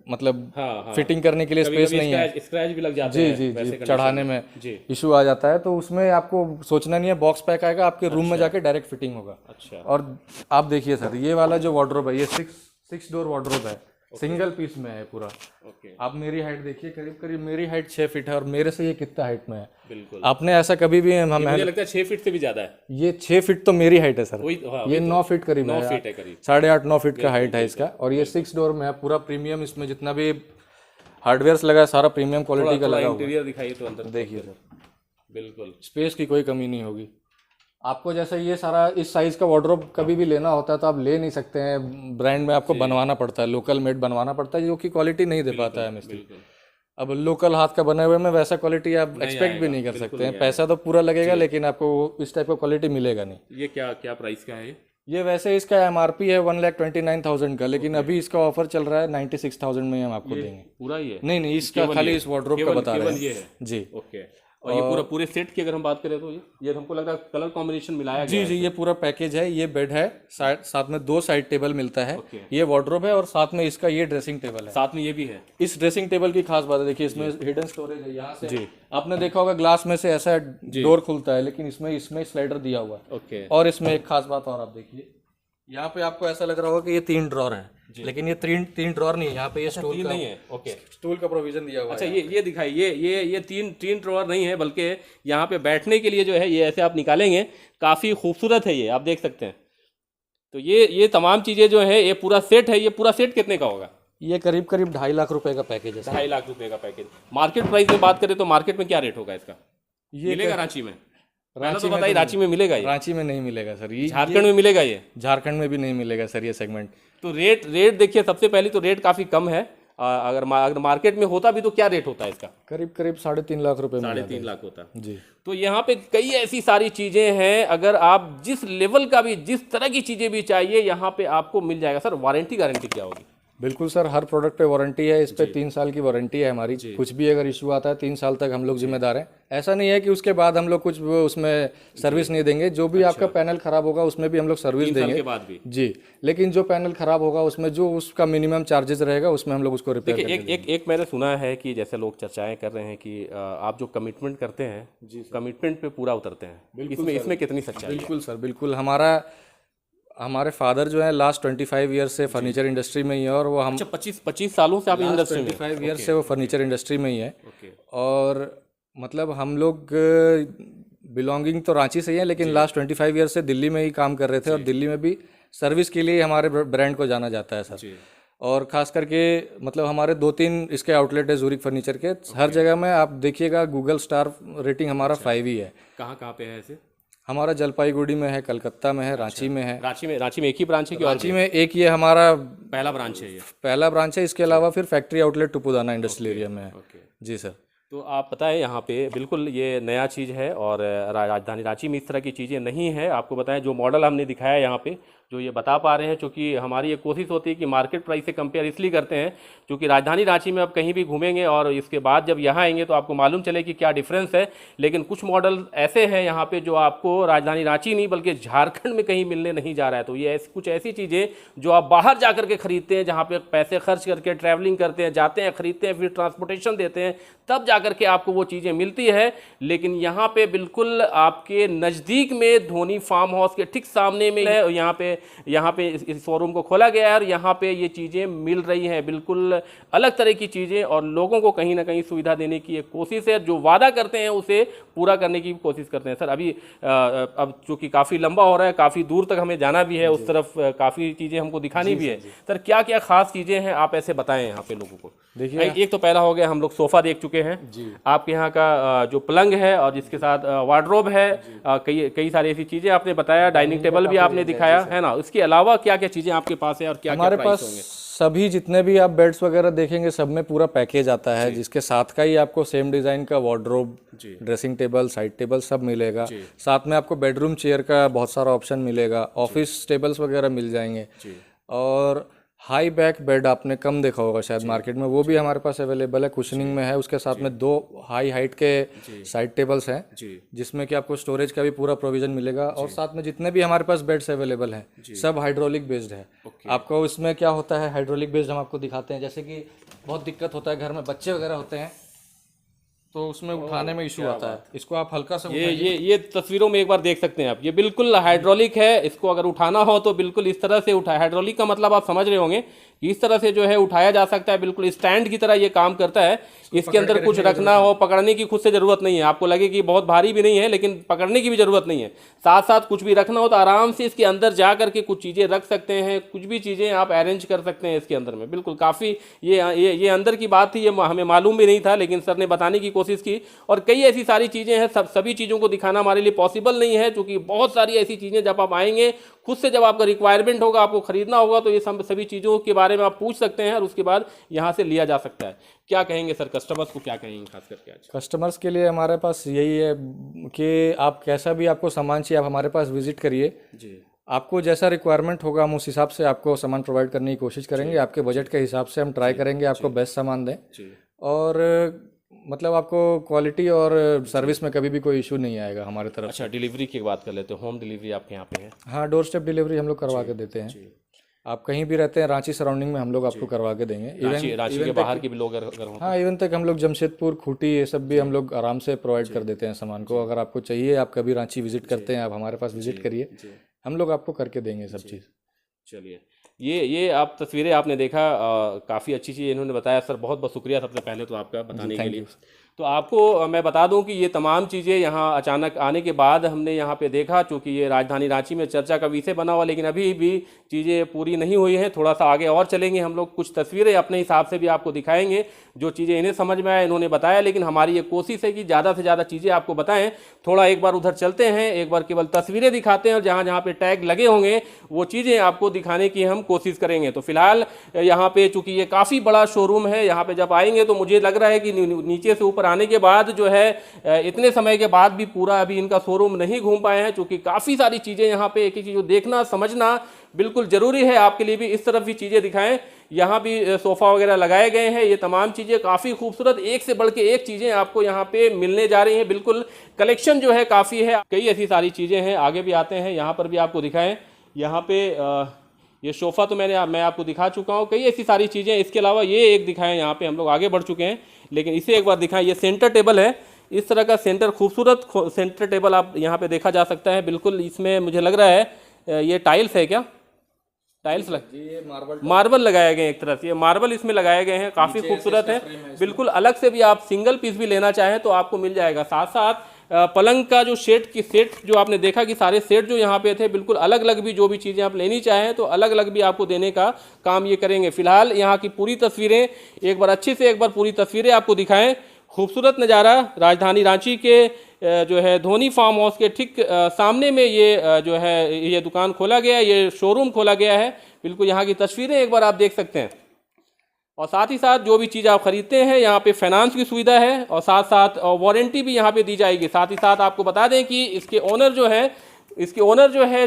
मतलब फिटिंग करने के लिए स्पेस नहीं है, स्क्रैच भी लग जाते हैं जी चढ़ाने में इशू आ जाता है। तो उसमें आपको सोचना नहीं है, बॉक्स पैक आएगा, आपके रूम में जाके डायरेक्ट फिटिंग होगा। अच्छा। और आप देखिए सर, ये वाला जो वार्डरोब है, ये 6 डोर वार्डरोब है, सिंगल पीस में है पूरा। ओके। आप मेरी हाइट देखिए, करीब करीब मेरी हाइट 6 फीट है, और मेरे से ये कितना हाइट में है। बिल्कुल। आपने ऐसा कभी भी मुझे लगता है 6 फीट से भी ज्यादा है। ये 6 फीट तो मेरी हाइट है सर। हाँ, ये 9 फीट करीब 9 है, फीट है करीब। 8.5-9 फीट का हाइट है इसका। और ये 6 डोर में है, पूरा प्रीमियम। इसमें जितना भी हार्डवेयर लगा है सारा प्रीमियम क्वालिटी का लगा हुआ है। इंटीरियर दिखाइए तो अंदर देखिए सर, बिल्कुल स्पेस की कोई कमी नहीं होगी आपको। जैसे ये सारा इस साइज का वार्डरोब कभी भी लेना होता है तो आप ले नहीं सकते हैं, ब्रांड में आपको बनवाना पड़ता है, लोकल मेड बनवाना पड़ता है, जो कि क्वालिटी नहीं दे पाता है मिस्त्री। अब लोकल हाथ का बने हुए में वैसा क्वालिटी आप एक्सपेक्ट भी नहीं कर सकते हैं। पैसा तो पूरा लगेगा, लेकिन आपको इस टाइप का क्वालिटी मिलेगा नहीं। ये क्या प्राइस का है? ये वैसे इसका MRP है 1,29,000 का, लेकिन अभी इसका ऑफर चल रहा है 96,000 में हम आपको देंगे। पूरा ही है? नहीं, इसका खाली इस वार्डरोब का बता रहे ये हैं है। जी। ओके। और ये पूरे सेट की अगर हम बात करें तो ये हमको लग रहा है कलर कॉम्बिनेशन मिलाया गया जी, ये पूरा पैकेज है। ये बेड है, साथ में 2 साइड टेबल मिलता है। ओके। ये वार्डरोब है, और साथ में इसका ये ड्रेसिंग टेबल है। साथ में ये भी है। इस ड्रेसिंग टेबल की खास बात है, देखिए इसमें हिडन स्टोरेज है। यहाँ से जी आपने देखा होगा ग्लास में से ऐसा डोर खुलता है, लेकिन इसमें स्लाइडर दिया हुआ है। ओके। और इसमें एक खास बात और आप देखिए, यहाँ पे आपको ऐसा लग रहा होगा कि ये 3 ड्रॉर हैं, लेकिन ये 3 ड्रॉर नहीं है। यहाँ पे ये स्टूल का नहीं है। ओके। स्टूल का प्रोविजन दिया हुआ है। अच्छा, ये दिखाइए, ये तीन ड्रॉअर नहीं है, बल्कि यहाँ पे बैठने के लिए जो है ये ऐसे आप निकालेंगे, काफ़ी खूबसूरत है ये, आप देख सकते हैं। तो ये तमाम चीज़ें जो है, ये पूरा सेट है। ये पूरा सेट कितने का होगा? ये करीब 2.5 लाख रुपए का पैकेज है। 2.5 लाख रुपए का पैकेज। मार्केट प्राइस में बात करें तो मार्केट में क्या रेट होगा इसका? मिलेगा रांची में? तो बताइए, रांची में मिलेगा ये? रांची में नहीं मिलेगा सर। ये झारखंड में मिलेगा ये? झारखंड में भी नहीं मिलेगा सर ये सेगमेंट। तो रेट देखिए, सबसे पहले तो रेट काफ़ी कम है। अगर मार्केट में होता भी तो क्या रेट होता है इसका? करीब 3.5 लाख रुपए में 3.5 लाख होता जी। तो यहाँ पे कई ऐसी सारी चीज़ें हैं, अगर आप जिस लेवल का भी, जिस तरह की चीज़ें भी चाहिए यहाँ पे आपको मिल जाएगा। सर वारंटी गारंटी क्या होगी? बिल्कुल सर, हर प्रोडक्ट पे वारंटी है। इस पे 3 साल की वारंटी है हमारी। कुछ भी अगर इशू आता है 3 साल तक हम लोग जिम्मेदार हैं। ऐसा नहीं है कि उसके बाद हम लोग कुछ उसमें सर्विस नहीं देंगे। जो भी आपका पैनल खराब होगा उसमें भी हम लोग सर्विस देंगे के बाद भी जी। लेकिन जो पैनल खराब होगा उसमें जो उसका मिनिमम चार्जेस रहेगा उसमें हम लोग उसको रिपेयर करेंगे। एक मैंने सुना है कि जैसे लोग चर्चाएं कर रहे हैं कि आप जो कमिटमेंट करते हैं, कमिटमेंट पे पूरा उतरते हैं। इसमें कितनी सच्चाई है? बिल्कुल सर, बिल्कुल। हमारे फादर जो है लास्ट 25 ईयर से फर्नीचर इंडस्ट्री में ही है, और वो हम 25 सालों से आप इंडस्ट्री में? 25 ईयर से वो फर्नीचर इंडस्ट्री में ही है। और मतलब हम लोग बिलोंगिंग तो रांची से ही है, लेकिन लास्ट 25 ईयर से दिल्ली में ही काम कर रहे थे, और दिल्ली में भी सर्विस के लिए हमारे ब्रांड को जाना जाता है सर। और खास करके मतलब हमारे 2-3 इसके आउटलेट है जूरिक फर्नीचर के। हर जगह में आप देखिएगा गूगल स्टार रेटिंग हमारा 5 ही है। कहाँ पे है ऐसे? हमारा जलपाईगुड़ी में है, कलकत्ता में है, रांची में है। रांची में एक ही ब्रांच है कि? रांची में एक ये हमारा पहला ब्रांच है ये? पहला ब्रांच है। इसके अलावा फिर फैक्ट्री आउटलेट टुपुदाना इंडस्ट्रियल एरिया में है। जी सर। तो आप बताएं यहाँ पे बिल्कुल ये नया चीज़ है और राजधानी रांची में इस तरह की चीज़ें नहीं है। आपको बताएं जो मॉडल हमने दिखाया यहाँ पे जो ये बता पा रहे हैं, क्योंकि हमारी ये कोशिश होती है कि मार्केट प्राइस से कंपेयर इसलिए करते हैं क्योंकि राजधानी रांची में आप कहीं भी घूमेंगे और इसके बाद जब यहाँ आएंगे तो आपको मालूम चले कि क्या डिफरेंस है। लेकिन कुछ मॉडल ऐसे हैं यहाँ पे जो आपको राजधानी रांची नहीं बल्कि झारखंड में कहीं मिलने नहीं जा रहा है। तो ये कुछ ऐसी चीज़ें जो आप बाहर जा करके खरीदते हैं, जहाँ पे पैसे खर्च करके ट्रैवलिंग करते हैं, जाते हैं, खरीदते हैं, फिर ट्रांसपोर्टेशन देते हैं, तब जा करके आपको वो चीज़ें मिलती है। लेकिन यहाँ पे बिल्कुल आपके नज़दीक में धोनी फार्म हाउस के ठीक सामने में है, यहाँ पे इस शोरूम को खोला गया है और यहाँ पे ये चीज़ें मिल रही हैं, बिल्कुल अलग तरह की चीज़ें, और लोगों को कहीं ना कहीं सुविधा देने की एक कोशिश है। जो वादा करते हैं उसे पूरा करने की कोशिश करते हैं। सर अभी अब चूँकि काफ़ी लंबा हो रहा है, काफ़ी दूर तक हमें जाना भी है, उस तरफ काफ़ी चीज़ें हमको दिखानी भी है। सर क्या क्या खास चीज़ें हैं आप ऐसे बताएं यहाँ पे लोगों को। देखिए एक तो पहला हो गया, हम लोग सोफ़ा देख चुके हैं आपके यहाँ का, जो पलंग है और जिसके साथ वार्डरोब है, कई सारी ऐसी चीज़ें आपने बताया, डाइनिंग टेबल भी आपने दिखाया है ना। इसके अलावा क्या क्या चीज़ें आपके पास है और क्या हमारे क्या पास प्राइस होंगे? सभी जितने भी आप बेड्स वगैरह देखेंगे सब में पूरा पैकेज आता है, जिसके साथ का ही आपको सेम डिज़ाइन का wardrobe, dressing table, side table सब मिलेगा। साथ में आपको बेडरूम चेयर का बहुत सारा ऑप्शन मिलेगा, ऑफिस टेबल्स वगैरह मिल जाएंगे। और हाई बैक बेड आपने कम देखा होगा शायद मार्केट में, वो भी हमारे पास अवेलेबल है, कुशनिंग में है। उसके साथ में 2 हाई हाइट के साइड टेबल्स हैं, जिसमें कि आपको स्टोरेज का भी पूरा प्रोविजन मिलेगा। और साथ में जितने भी हमारे पास बेड्स अवेलेबल हैं सब हाइड्रोलिक बेस्ड है। आपको इसमें क्या होता है, हाइड्रोलिक बेस्ड हम आपको दिखाते हैं। जैसे कि बहुत दिक्कत होता है घर में, बच्चे वगैरह होते हैं तो उसमें उठाने में इशू आता है। इसको आप हल्का सा ये तस्वीरों में एक बार देख सकते हैं आप, ये बिल्कुल हाइड्रोलिक है। इसको अगर उठाना हो तो बिल्कुल इस तरह से उठाए। हाइड्रोलिक का मतलब आप समझ रहे होंगे कि इस तरह से जो है उठाया जा सकता है, बिल्कुल स्टैंड की तरह ये काम करता है। इसके अंदर कुछ रखना हो, पकड़ने की खुद से ज़रूरत नहीं है। आपको लगे कि बहुत भारी भी नहीं है लेकिन पकड़ने की भी ज़रूरत नहीं है। साथ साथ कुछ भी रखना हो तो आराम से इसके अंदर जा करके कुछ चीज़ें रख सकते हैं, कुछ भी चीज़ें आप अरेंज कर सकते हैं इसके अंदर में। बिल्कुल काफ़ी ये अंदर की बात थी, ये हमें मालूम भी नहीं था, लेकिन सर ने बताने की कोशिश की। और कई ऐसी सारी चीज़ें हैं, सभी चीज़ों को दिखाना हमारे लिए पॉसिबल नहीं है, क्योंकि बहुत सारी ऐसी चीज़ें जब आप आएंगे खुद से, जब आपका रिक्वायरमेंट होगा, आपको खरीदना होगा, तो ये सभी चीज़ों के बारे में आप पूछ सकते हैं और उसके बाद यहाँ से लिया जा सकता है। क्या कहेंगे सर, कस्टमर्स को क्या कहेंगे खास करके आज? कस्टमर्स के लिए हमारे पास यही है कि आप कैसा भी आपको सामान चाहिए आप हमारे पास विजिट करिए जी। आपको जैसा रिक्वायरमेंट होगा हम उस हिसाब से आपको सामान प्रोवाइड करने की कोशिश करेंगे। आपके बजट के हिसाब से हम ट्राई करेंगे आपको बेस्ट सामान दें। और मतलब आपको क्वालिटी और सर्विस में कभी भी कोई इशू नहीं आएगा हमारे तरफ। अच्छा, डिलीवरी की बात कर लेते हैं, होम डिलीवरी आपके यहाँ पे है? हाँ, डोर स्टेप डिलीवरी हम लोग करवा के देते हैं। आप कहीं भी रहते हैं रांची सराउंडिंग में हम लोग आपको करवा के देंगे। रांची के बाहर के भी लोग अगर हों? हाँ, इवन तक हम लोग जमशेदपुर, खूंटी ये सब भी हम लोग आराम से प्रोवाइड कर देते हैं सामान को। अगर आपको चाहिए, आप कभी रांची विजिट करते हैं, आप हमारे पास विजिट करिए, हम लोग आपको करके देंगे सब चीज़। चलिए, ये आप तस्वीरें आपने देखा, काफ़ी अच्छी चीज़ इन्होंने बताया। सर बहुत बहुत शुक्रिया सबसे पहले तो आपका बताने के लिए। तो आपको मैं बता दूं कि ये तमाम चीज़ें यहाँ अचानक आने के बाद हमने यहाँ पे देखा, चूँकि ये राजधानी रांची में चर्चा का विषय बना हुआ, लेकिन अभी भी चीज़ें पूरी नहीं हुई हैं। थोड़ा सा आगे और चलेंगे हम लोग, कुछ तस्वीरें अपने हिसाब से भी आपको दिखाएंगे जो चीज़ें इन्हें समझ में आया इन्होंने बताया। लेकिन हमारी ये कोशिश है कि ज़्यादा से ज़्यादा चीज़ें आपको बताएं। थोड़ा एक बार उधर चलते हैं, एक बार केवल तस्वीरें दिखाते हैं और जहाँ जहाँ पे टैग लगे होंगे वो चीज़ें आपको दिखाने की हम कोशिश करेंगे। तो फिलहाल यहाँ पे चूँकि ये काफ़ी बड़ा शोरूम है, यहाँ पे जब आएंगे तो मुझे लग रहा है कि नीचे से ऊपर आने के बाद जो है इतने समय के बाद भी पूरा अभी इनका शोरूम नहीं घूम पाए हैं, क्योंकि काफ़ी सारी चीज़ें यहाँ पे एक ही चीज़ देखना समझना बिल्कुल ज़रूरी है। आपके लिए भी इस तरफ भी चीज़ें दिखाएं। यहाँ भी सोफ़ा वगैरह लगाए गए हैं। ये तमाम चीज़ें काफ़ी खूबसूरत, एक से बढ़ के एक चीज़ें आपको यहाँ पे मिलने जा रही हैं। बिल्कुल कलेक्शन जो है काफ़ी है, कई ऐसी सारी चीज़ें हैं। आगे भी आते हैं, यहाँ पर भी आपको दिखाएं। यहाँ पे ये सोफ़ा तो मैं आपको दिखा चुका हूँ, कई ऐसी सारी चीज़ें। इसके अलावा ये एक दिखाएं, यहाँ पे हम लोग आगे बढ़ चुके हैं, लेकिन इसे एक बार दिखाएं। ये सेंटर टेबल है, इस तरह का खूबसूरत सेंटर टेबल आप यहाँ पे देखा जा सकता है। बिल्कुल इसमें मुझे लग रहा है ये टाइल्स है क्या? टाइल्स ये मार्बल लगाए गए हैं, एक तरह से ये मार्बल इसमें लगाए गए हैं, काफ़ी खूबसूरत है। बिल्कुल अलग से भी आप सिंगल पीस भी लेना चाहें तो आपको मिल जाएगा। साथ साथ पलंग का जो सेट जो आपने देखा कि सारे सेट जो यहाँ पे थे, बिल्कुल अलग अलग भी जो भी चीज़ें आप लेनी चाहें तो अलग अलग भी आपको देने का काम ये करेंगे। फिलहाल यहाँ की पूरी तस्वीरें एक बार अच्छे से पूरी तस्वीरें आपको दिखाएं। खूबसूरत नज़ारा राजधानी रांची के जो है धोनी फार्म हाउस के ठीक सामने में ये जो है ये दुकान खोला गया है, ये शोरूम खोला गया है। बिल्कुल यहाँ की तस्वीरें एक बार आप देख सकते हैं। और साथ ही साथ जो भी चीज़ आप खरीदते हैं यहाँ पे फाइनेंस की सुविधा है और साथ साथ वारंटी भी यहाँ पे दी जाएगी। साथ ही साथ आपको बता दें कि इसके ओनर जो है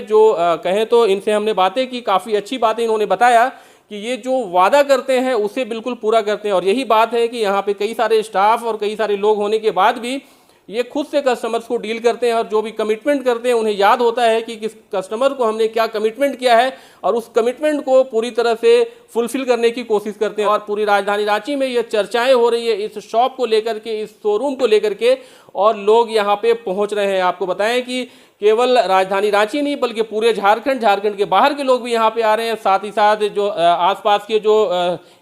कहें तो इनसे हमने बातें की, काफ़ी अच्छी बातें इन्होंने बताया कि ये जो वादा करते हैं उसे बिल्कुल पूरा करते हैं। और यही बात है कि यहाँ पे कई सारे स्टाफ और कई सारे लोग होने के बाद भी ये खुद से कस्टमर्स को डील करते हैं और जो भी कमिटमेंट करते हैं उन्हें याद होता है कि किस कस्टमर को हमने क्या कमिटमेंट किया है और उस कमिटमेंट को पूरी तरह से फुलफिल करने की कोशिश करते हैं। और पूरी राजधानी रांची में ये चर्चाएं हो रही है इस शॉप को लेकर के, इस शोरूम को लेकर के, और लोग यहाँ पे पहुँच रहे हैं। आपको बताएं कि केवल राजधानी रांची नहीं बल्कि पूरे झारखंड के बाहर के लोग भी यहाँ पे आ रहे हैं। साथ ही साथ जो आसपास के जो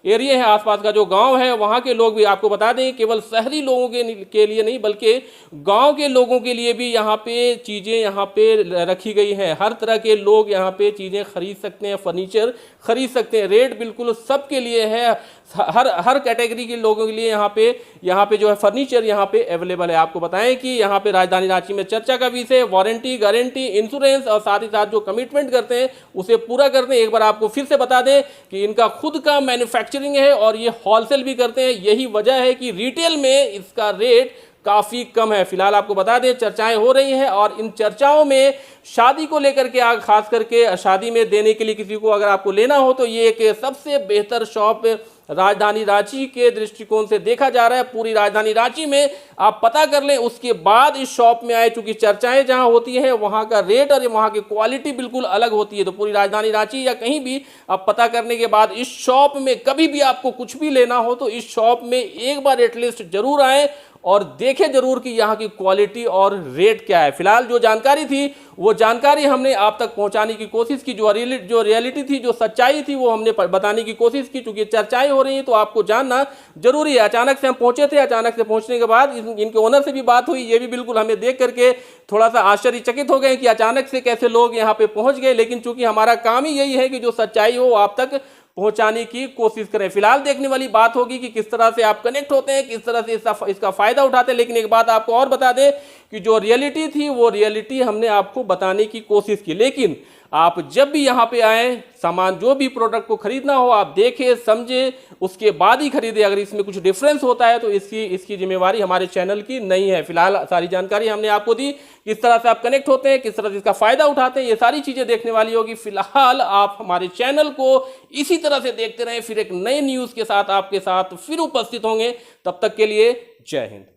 एरिया है, आसपास का जो गांव है, वहाँ के लोग भी, आपको बता दें केवल शहरी लोगों के लिए नहीं बल्कि गांव के लोगों के लिए भी यहाँ पे चीज़ें यहाँ पे रखी गई हैं। हर तरह के लोग यहाँ पे चीज़ें खरीद सकते हैं, फर्नीचर खरीद सकते हैं। रेट बिल्कुल सबके लिए है, हर कैटेगरी के लोगों के लिए यहाँ पे जो है फर्नीचर यहाँ पे अवेलेबल है। आपको बताएं कि यहाँ पे राजधानी रांची में चर्चा का विषय वारंटी, गारंटी, इंश्योरेंस और साथ ही साथ जो कमिटमेंट करते हैं उसे पूरा करते हैं। एक बार आपको फिर से बता दें कि इनका खुद का मैन्युफैक्चरिंग है और ये होलसेल भी करते हैं। यही वजह है कि रिटेल में इसका रेट काफ़ी कम है। फिलहाल आपको बता दें चर्चाएं हो रही हैं और इन चर्चाओं में शादी को लेकर के, खास करके शादी में देने के लिए किसी को अगर आपको लेना हो तो ये एक सबसे बेहतर शॉप राजधानी रांची के दृष्टिकोण से देखा जा रहा है। पूरी राजधानी रांची में आप पता कर लें, उसके बाद इस शॉप में आए, चूंकि चर्चाएं जहां होती हैं वहां का रेट और वहां की क्वालिटी बिल्कुल अलग होती है। तो पूरी राजधानी रांची या कहीं भी आप पता करने के बाद इस शॉप में कभी भी आपको कुछ भी लेना हो तो इस शॉप में एक बार एटलीस्ट जरूर आए और देखें जरूर कि यहाँ की क्वालिटी और रेट क्या है। फिलहाल जो जानकारी थी वो जानकारी हमने आप तक पहुंचाने की कोशिश की। जो रियलिटी थी, जो सच्चाई थी, वो हमने बताने की कोशिश की। चूंकि चर्चाएं हो रही हैं तो आपको जानना जरूरी है। अचानक से हम पहुंचे थे, अचानक से पहुंचने के बाद इनके ओनर से भी बात हुई। ये भी बिल्कुल हमें देख करके थोड़ा सा आश्चर्यचकित हो गए कि अचानक से कैसे लोग यहाँ पे पहुंच गए। लेकिन चूंकि हमारा काम ही यही है कि जो सच्चाई हो आप तक पहुंचाने की कोशिश करें। फिलहाल देखने वाली बात होगी कि किस तरह से आप कनेक्ट होते हैं, किस तरह से इसका फायदा उठाते हैं। लेकिन एक बात आपको और बता दें कि जो रियलिटी थी वो रियलिटी हमने आपको बताने की कोशिश की। लेकिन आप जब भी यहाँ पे आए, सामान जो भी प्रोडक्ट को खरीदना हो आप देखें, समझें, उसके बाद ही खरीदें। अगर इसमें कुछ डिफरेंस होता है तो इसकी जिम्मेवारी हमारे चैनल की नहीं है। फिलहाल सारी जानकारी हमने आपको दी, किस तरह से आप कनेक्ट होते हैं, किस तरह से इसका फायदा उठाते हैं, ये सारी चीजें देखने वाली होगी। फिलहाल आप हमारे चैनल को इसी तरह से देखते रहें, फिर एक नए न्यूज के साथ आपके साथ फिर उपस्थित होंगे। तब तक के लिए जय हिंद।